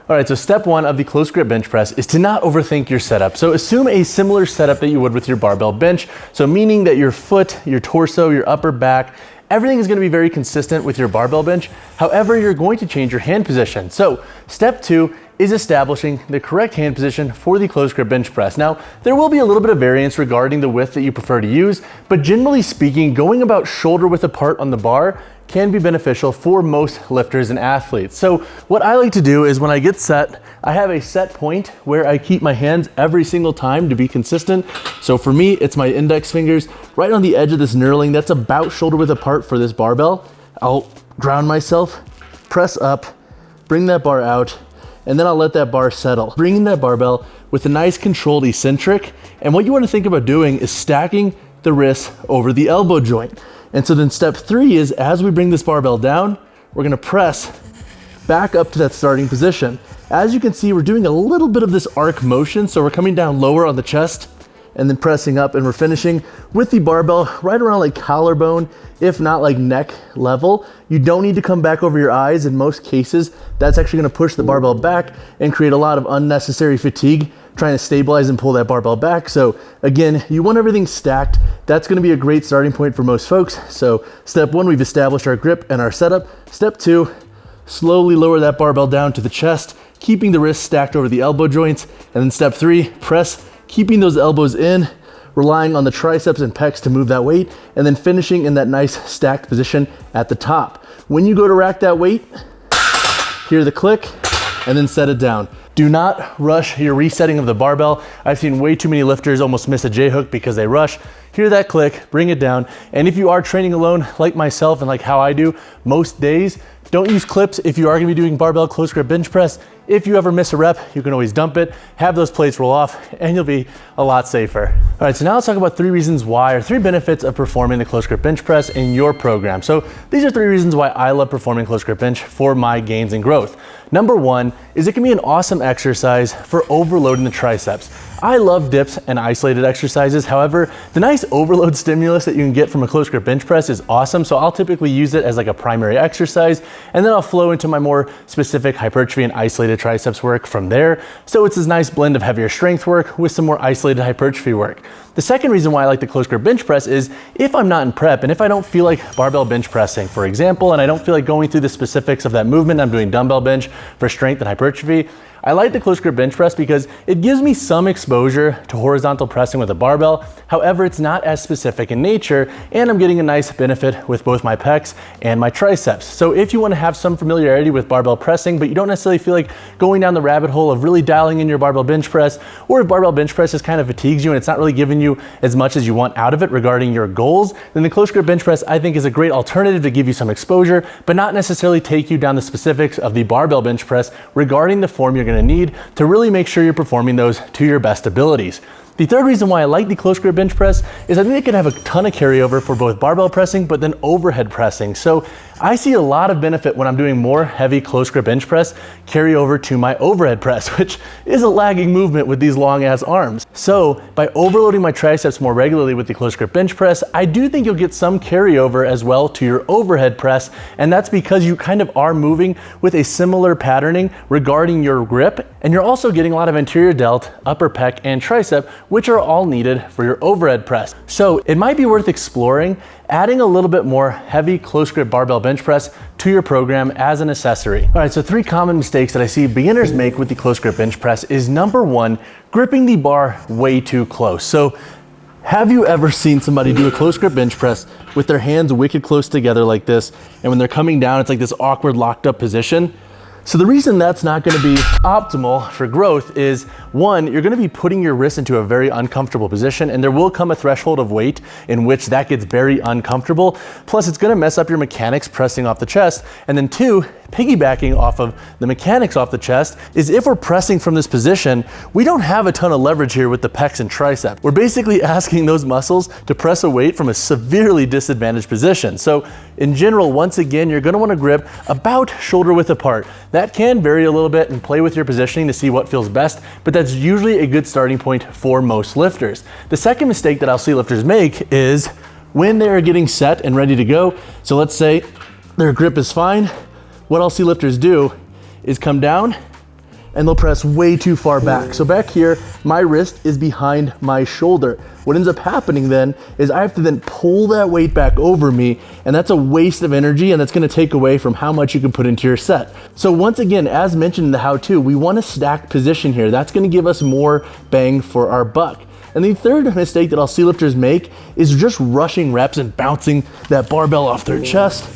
All right, so step one of the close grip bench press is to not overthink your setup. So assume a similar setup that you would with your barbell bench. So meaning that your foot, your torso, your upper back, everything is going to be very consistent with your barbell bench. However, you're going to change your hand position. So step two is establishing the correct hand position for the close grip bench press. Now, there will be a little bit of variance regarding the width that you prefer to use, but generally speaking, going about shoulder width apart on the bar can be beneficial for most lifters and athletes. So what I like to do is when I get set, I have a set point where I keep my hands every single time to be consistent. So for me, it's my index fingers right on the edge of this knurling that's about shoulder width apart for this barbell. I'll ground myself, press up, bring that bar out, and then I'll let that bar settle. Bringing that barbell with a nice controlled eccentric. And what you want to think about doing is stacking the wrist over the elbow joint. And so then step three is as we bring this barbell down, we're gonna press back up to that starting position. As you can see, we're doing a little bit of this arc motion. So we're coming down lower on the chest and then pressing up, and we're finishing with the barbell right around like collarbone, if not like neck level. You don't need to come back over your eyes. In most cases, that's actually gonna push the barbell back and create a lot of unnecessary fatigue trying to stabilize and pull that barbell back. So again, you want everything stacked. That's gonna be a great starting point for most folks. So step one, we've established our grip and our setup. Step two, slowly lower that barbell down to the chest, keeping the wrists stacked over the elbow joints. And then step three, press, keeping those elbows in, relying on the triceps and pecs to move that weight, and then finishing in that nice stacked position at the top. When you go to rack that weight, hear the click, and then set it down. Do not rush your resetting of the barbell. I've seen way too many lifters almost miss a J-hook because they rush. Hear that click, bring it down. And if you are training alone, like myself and like how I do most days, don't use clips if you are gonna be doing barbell close grip bench press. If you ever miss a rep, you can always dump it, have those plates roll off, and you'll be a lot safer. All right, so now let's talk about 3 reasons why, or 3 benefits of performing the close grip bench press in your program. So these are 3 reasons why I love performing close grip bench for my gains and growth. Number 1 is it can be an awesome exercise for overloading the triceps. I love dips and isolated exercises. However, the nice overload stimulus that you can get from a close grip bench press is awesome. So I'll typically use it as like a primary exercise, and then I'll flow into my more specific hypertrophy and isolated triceps work from there. So it's this nice blend of heavier strength work with some more isolated hypertrophy work. The second reason why I like the close grip bench press is if I'm not in prep and if I don't feel like barbell bench pressing, for example, and I don't feel like going through the specifics of that movement, I'm doing dumbbell bench for strength and hypertrophy, I like the close grip bench press because it gives me some exposure to horizontal pressing with a barbell. However, it's not as specific in nature, and I'm getting a nice benefit with both my pecs and my triceps. So if you want to have some familiarity with barbell pressing, but you don't necessarily feel like going down the rabbit hole of really dialing in your barbell bench press, or if barbell bench press just kind of fatigues you and it's not really giving you as much as you want out of it regarding your goals, then the close grip bench press I think is a great alternative to give you some exposure, but not necessarily take you down the specifics of the barbell bench press regarding the form you're going to need to really make sure you're performing those to your best abilities. The third reason why I like the close grip bench press is I think it can have a ton of carryover for both barbell pressing, but then overhead pressing. So I see a lot of benefit when I'm doing more heavy close grip bench press carry over to my overhead press, which is a lagging movement with these long ass arms. So by overloading my triceps more regularly with the close grip bench press, I do think you'll get some carryover as well to your overhead press. And that's because you kind of are moving with a similar patterning regarding your grip. And you're also getting a lot of anterior delt, upper pec, and tricep, which are all needed for your overhead press. So it might be worth exploring adding a little bit more heavy close grip barbell bench press to your program as an accessory. All right, so 3 common mistakes that I see beginners make with the close grip bench press is number 1, gripping the bar way too close. So have you ever seen somebody do a close grip bench press with their hands wicked close together like this, and when they're coming down, it's like this awkward locked up position? So the reason that's not gonna be optimal for growth is 1, you're gonna be putting your wrist into a very uncomfortable position, and there will come a threshold of weight in which that gets very uncomfortable. Plus it's gonna mess up your mechanics pressing off the chest. And then 2, piggybacking off of the mechanics off the chest is if we're pressing from this position, we don't have a ton of leverage here with the pecs and tricep. We're basically asking those muscles to press a weight from a severely disadvantaged position. So in general, once again, you're gonna wanna grip about shoulder width apart. That can vary a little bit and play with your positioning to see what feels best, but that's usually a good starting point for most lifters. The second mistake that I'll see lifters make is when they're getting set and ready to go. So let's say their grip is fine. What I'll see lifters do is come down and they'll press way too far back. So back here, my wrist is behind my shoulder. What ends up happening then is I have to then pull that weight back over me, and that's a waste of energy, and that's gonna take away from how much you can put into your set. So once again, as mentioned in the how-to, we want a stacked position here. That's gonna give us more bang for our buck. And the third mistake that I'll see lifters make is just rushing reps and bouncing that barbell off their chest.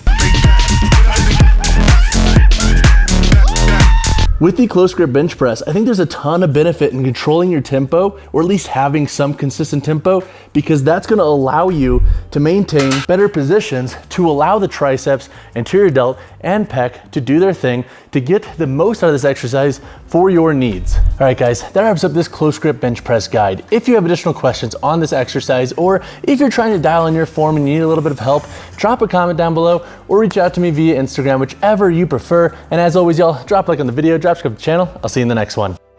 With the close grip bench press, I think there's a ton of benefit in controlling your tempo, or at least having some consistent tempo, because that's gonna allow you to maintain better positions to allow the triceps, anterior delt, and pec to do their thing to get the most out of this exercise for your needs. All right, guys, that wraps up this close grip bench press guide. If you have additional questions on this exercise, or if you're trying to dial in your form and you need a little bit of help, drop a comment down below or reach out to me via Instagram, whichever you prefer. And as always, y'all, drop a like on the video, drop subscribe to the channel. I'll see you in the next one.